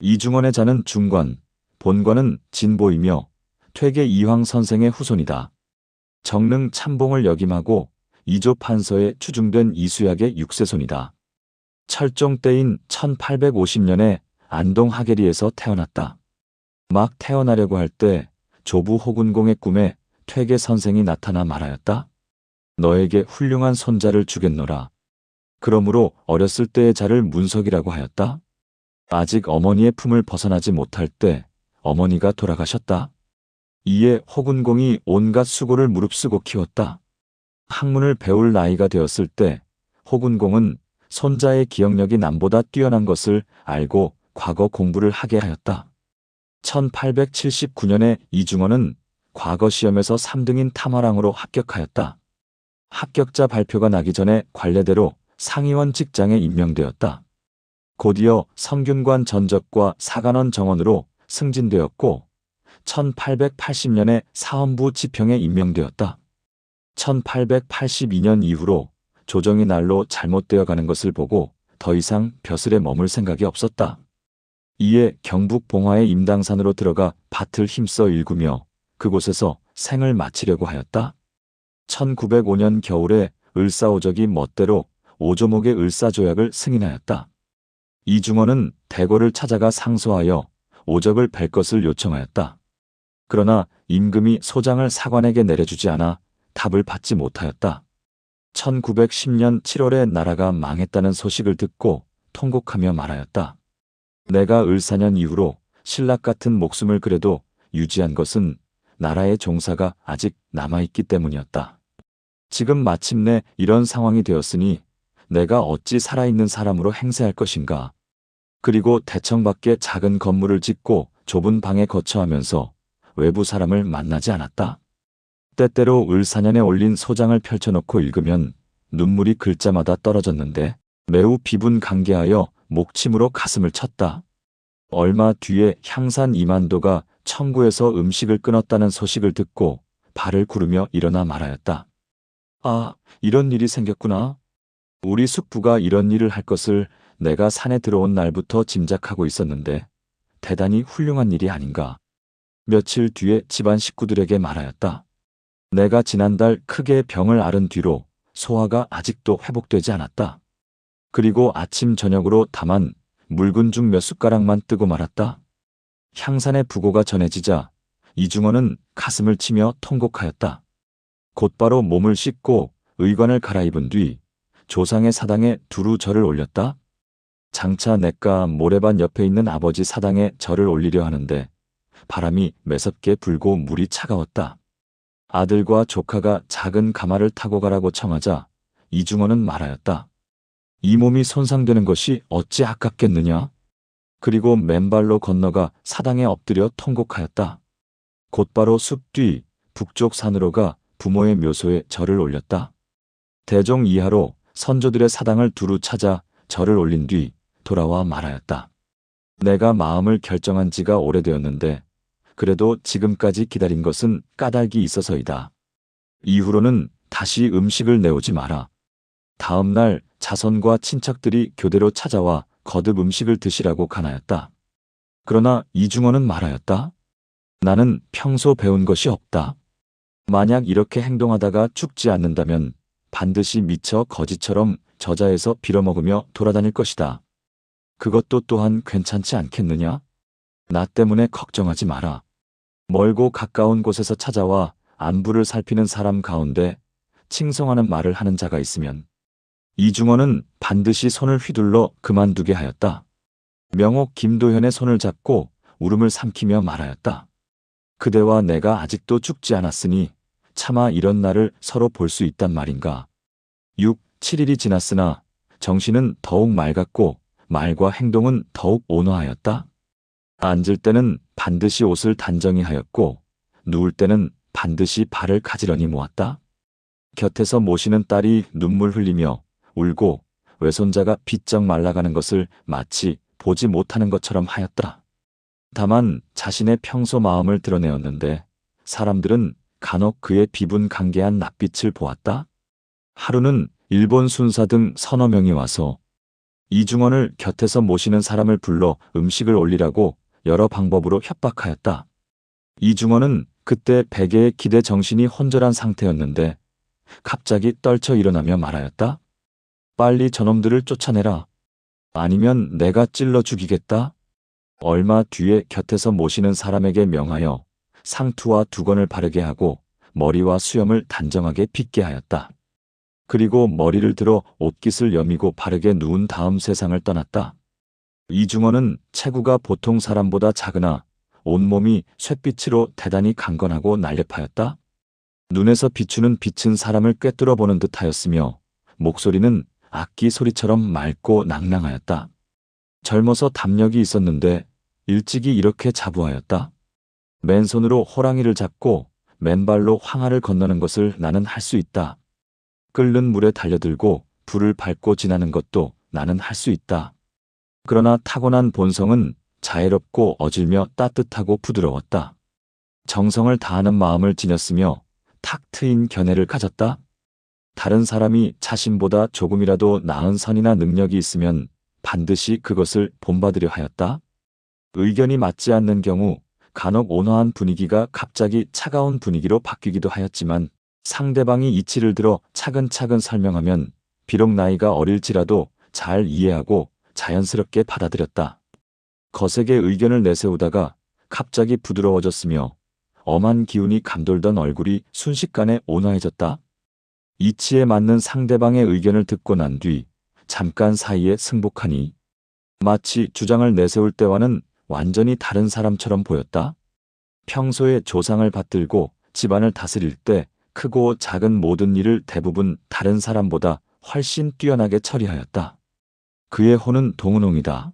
이중원의 자는 중관, 본관은 진보이며 퇴계 이황 선생의 후손이다. 정릉 참봉을 역임하고 이조 판서에 추중된 이수약의 6세손이다. 철종 때인 1850년에 안동 하계리에서 태어났다. 막 태어나려고 할 때 조부 호군공의 꿈에 퇴계 선생이 나타나 말하였다. 너에게 훌륭한 손자를 주겠노라. 그러므로 어렸을 때의 자를 문석이라고 하였다. 아직 어머니의 품을 벗어나지 못할 때 어머니가 돌아가셨다. 이에 호군공이 온갖 수고를 무릅쓰고 키웠다. 학문을 배울 나이가 되었을 때 호군공은 손자의 기억력이 남보다 뛰어난 것을 알고 과거 공부를 하게 하였다. 1879년에 이중원은 과거 시험에서 3등인 탐화랑으로 합격하였다. 합격자 발표가 나기 전에 관례대로 상의원 직장에 임명되었다. 곧이어 성균관 전적과 사관원 정원으로 승진되었고 1880년에 사헌부 지평에 임명되었다. 1882년 이후로 조정이 날로 잘못되어 가는 것을 보고 더 이상 벼슬에 머물 생각이 없었다. 이에 경북 봉화의 임당산으로 들어가 밭을 힘써 일구며 그곳에서 생을 마치려고 하였다. 1905년 겨울에 을사오적이 멋대로 오조목의 을사조약을 승인하였다. 이중원은 대궐을 찾아가 상소하여 오적을 뵐 것을 요청하였다. 그러나 임금이 소장을 사관에게 내려주지 않아 답을 받지 못하였다. 1910년 7월에 나라가 망했다는 소식을 듣고 통곡하며 말하였다. 내가 을사년 이후로 신락 같은 목숨을 그래도 유지한 것은 나라의 종사가 아직 남아있기 때문이었다. 지금 마침내 이런 상황이 되었으니 내가 어찌 살아있는 사람으로 행세할 것인가. 그리고 대청 밖에 작은 건물을 짓고 좁은 방에 거처하면서 외부 사람을 만나지 않았다. 때때로 을사년에 올린 소장을 펼쳐놓고 읽으면 눈물이 글자마다 떨어졌는데 매우 비분강개하여 목침으로 가슴을 쳤다. 얼마 뒤에 향산 이만도가 청구에서 음식을 끊었다는 소식을 듣고 발을 구르며 일어나 말하였다. 아, 이런 일이 생겼구나. 우리 숙부가 이런 일을 할 것을 내가 산에 들어온 날부터 짐작하고 있었는데 대단히 훌륭한 일이 아닌가. 며칠 뒤에 집안 식구들에게 말하였다. 내가 지난달 크게 병을 앓은 뒤로 소화가 아직도 회복되지 않았다. 그리고 아침 저녁으로 다만 묽은 죽 몇 숟가락만 뜨고 말았다. 향산의 부고가 전해지자 이중원은 가슴을 치며 통곡하였다. 곧바로 몸을 씻고 의관을 갈아입은 뒤 조상의 사당에 두루 절을 올렸다. 장차 냇가 모래밭 옆에 있는 아버지 사당에 절을 올리려 하는데 바람이 매섭게 불고 물이 차가웠다. 아들과 조카가 작은 가마를 타고 가라고 청하자 이중원은 말하였다. 이 몸이 손상되는 것이 어찌 아깝겠느냐. 그리고 맨발로 건너가 사당에 엎드려 통곡하였다. 곧바로 숲 뒤 북쪽 산으로 가 부모의 묘소에 절을 올렸다. 대종 이하로 선조들의 사당을 두루 찾아 절을 올린 뒤 돌아와 말하였다. 내가 마음을 결정한 지가 오래되었는데 그래도 지금까지 기다린 것은 까닭이 있어서이다. 이후로는 다시 음식을 내오지 마라. 다음 날 자손과 친척들이 교대로 찾아와 거듭 음식을 드시라고 간하였다. 그러나 이중원은 말하였다. 나는 평소 배운 것이 없다. 만약 이렇게 행동하다가 죽지 않는다면 반드시 미처 거지처럼 저자에서 빌어먹으며 돌아다닐 것이다. 그것도 또한 괜찮지 않겠느냐? 나 때문에 걱정하지 마라. 멀고 가까운 곳에서 찾아와 안부를 살피는 사람 가운데 칭송하는 말을 하는 자가 있으면 이중원은 반드시 손을 휘둘러 그만두게 하였다. 명옥 김도현의 손을 잡고 울음을 삼키며 말하였다. 그대와 내가 아직도 죽지 않았으니 차마 이런 날을 서로 볼 수 있단 말인가. 6, 7일이 지났으나 정신은 더욱 맑았고 말과 행동은 더욱 온화하였다. 앉을 때는 반드시 옷을 단정히 하였고 누울 때는 반드시 발을 가지런히 모았다. 곁에서 모시는 딸이 눈물 흘리며 울고 외손자가 비쩍 말라가는 것을 마치 보지 못하는 것처럼 하였다. 다만 자신의 평소 마음을 드러내었는데 사람들은 간혹 그의 비분강개한 낯빛을 보았다. 하루는 일본 순사 등 서너 명이 와서 이중원을 곁에서 모시는 사람을 불러 음식을 올리라고 여러 방법으로 협박하였다. 이중원은 그때 베개의 기대 정신이 혼절한 상태였는데 갑자기 떨쳐 일어나며 말하였다. 빨리 저놈들을 쫓아내라. 아니면 내가 찔러 죽이겠다. 얼마 뒤에 곁에서 모시는 사람에게 명하여 상투와 두건을 바르게 하고 머리와 수염을 단정하게 빗게 하였다. 그리고 머리를 들어 옷깃을 여미고 바르게 누운 다음 세상을 떠났다. 이중원은 체구가 보통 사람보다 작으나 온몸이 쇳빛으로 대단히 강건하고 날렵하였다. 눈에서 비추는 빛은 사람을 꿰뚫어 보는 듯하였으며 목소리는 악기 소리처럼 맑고 낭랑하였다. 젊어서 담력이 있었는데 일찍이 이렇게 자부하였다. 맨손으로 호랑이를 잡고 맨발로 황하를 건너는 것을 나는 할 수 있다. 끓는 물에 달려들고 불을 밟고 지나는 것도 나는 할 수 있다. 그러나 타고난 본성은 자애롭고 어질며 따뜻하고 부드러웠다. 정성을 다하는 마음을 지녔으며 탁 트인 견해를 가졌다. 다른 사람이 자신보다 조금이라도 나은 선이나 능력이 있으면 반드시 그것을 본받으려 하였다. 의견이 맞지 않는 경우 간혹 온화한 분위기가 갑자기 차가운 분위기로 바뀌기도 하였지만 상대방이 이치를 들어 차근차근 설명하면 비록 나이가 어릴지라도 잘 이해하고 자연스럽게 받아들였다. 거세게 의견을 내세우다가 갑자기 부드러워졌으며 엄한 기운이 감돌던 얼굴이 순식간에 온화해졌다. 이치에 맞는 상대방의 의견을 듣고 난 뒤 잠깐 사이에 승복하니 마치 주장을 내세울 때와는 완전히 다른 사람처럼 보였다. 평소에 조상을 받들고 집안을 다스릴 때 크고 작은 모든 일을 대부분 다른 사람보다 훨씬 뛰어나게 처리하였다. 그의 호는 동은홍이다.